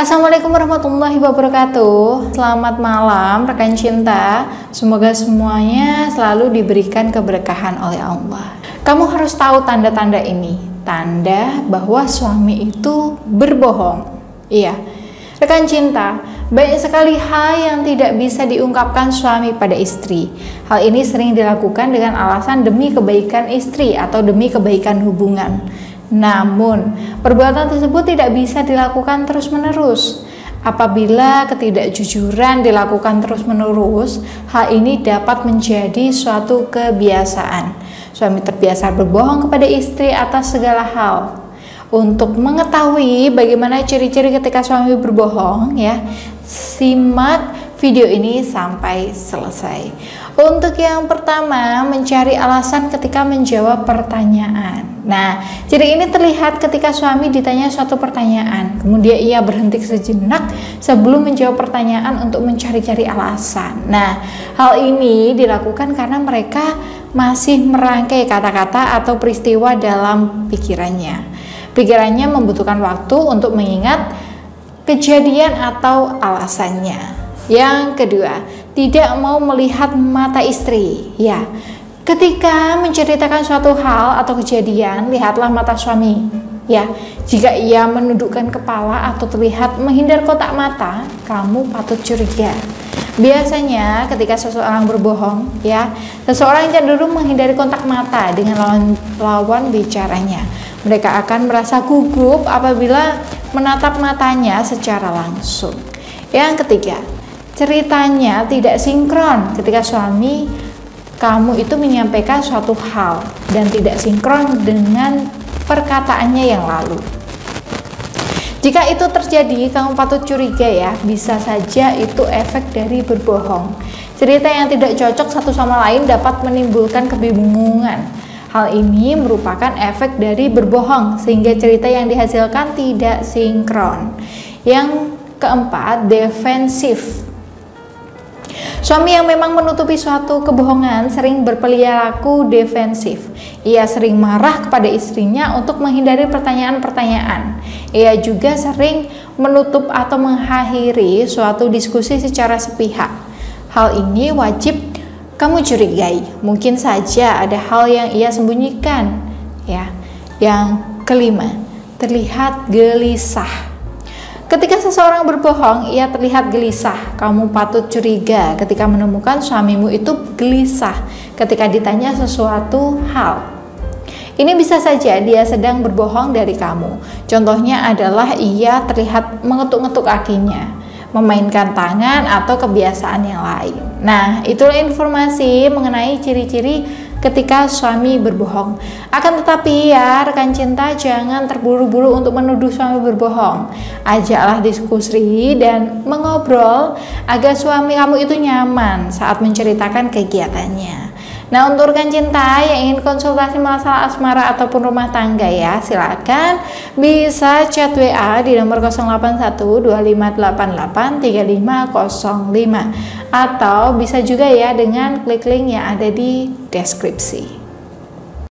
Assalamualaikum warahmatullahi wabarakatuh. Selamat malam rekan cinta. Semoga semuanya selalu diberikan keberkahan oleh Allah. Kamu harus tahu tanda-tanda ini. Tanda bahwa suami itu berbohong. Iya, rekan cinta, banyak sekali hal yang tidak bisa diungkapkan suami pada istri. Hal ini sering dilakukan dengan alasan demi kebaikan istri atau demi kebaikan hubungan. Namun, perbuatan tersebut tidak bisa dilakukan terus-menerus. Apabila ketidakjujuran dilakukan terus-menerus, hal ini dapat menjadi suatu kebiasaan. Suami terbiasa berbohong kepada istri atas segala hal. Untuk mengetahui bagaimana ciri-ciri ketika suami berbohong, ya, simak video ini sampai selesai. Untuk yang pertama, mencari alasan ketika menjawab pertanyaan. Nah, ciri ini terlihat ketika suami ditanya suatu pertanyaan, kemudian ia berhenti sejenak sebelum menjawab pertanyaan untuk mencari-cari alasan. Nah, hal ini dilakukan karena mereka masih merangkai kata-kata atau peristiwa dalam pikirannya. Pikirannya membutuhkan waktu untuk mengingat kejadian atau alasannya. Yang kedua, tidak mau melihat mata istri. Ya, ketika menceritakan suatu hal atau kejadian, lihatlah mata suami. Ya, jika ia menundukkan kepala atau terlihat menghindar kontak mata, kamu patut curiga. Biasanya ketika seseorang berbohong, ya, seseorang cenderung menghindari kontak mata dengan lawan bicaranya. Mereka akan merasa gugup apabila menatap matanya secara langsung. Yang ketiga, ceritanya tidak sinkron ketika suami kamu itu menyampaikan suatu hal dan tidak sinkron dengan perkataannya yang lalu. Jika itu terjadi, kamu patut curiga ya, bisa saja itu efek dari berbohong. Cerita yang tidak cocok satu sama lain dapat menimbulkan kebingungan. Hal ini merupakan efek dari berbohong sehingga cerita yang dihasilkan tidak sinkron. Yang keempat, defensif. Suami yang memang menutupi suatu kebohongan sering berperilaku defensif. Ia sering marah kepada istrinya untuk menghindari pertanyaan-pertanyaan. Ia juga sering menutup atau mengakhiri suatu diskusi secara sepihak. Hal ini wajib kamu curigai. Mungkin saja ada hal yang ia sembunyikan. Ya. Yang kelima, terlihat gelisah. Ketika seseorang berbohong, ia terlihat gelisah. Kamu patut curiga ketika menemukan suamimu itu gelisah ketika ditanya sesuatu hal. Ini bisa saja dia sedang berbohong dari kamu. Contohnya adalah ia terlihat mengetuk-ngetuk kakinya, memainkan tangan, atau kebiasaan yang lain. Nah, itulah informasi mengenai ciri-ciri ketika suami berbohong. Akan tetapi ya rekan cinta, jangan terburu-buru untuk menuduh suami berbohong. Ajaklah diskusi dan mengobrol agar suami kamu itu nyaman saat menceritakan kegiatannya. Nah, untuk rekan cinta yang ingin konsultasi masalah asmara ataupun rumah tangga ya, silakan bisa chat WA di nomor 08125883505 atau bisa juga ya dengan klik link yang ada di deskripsi.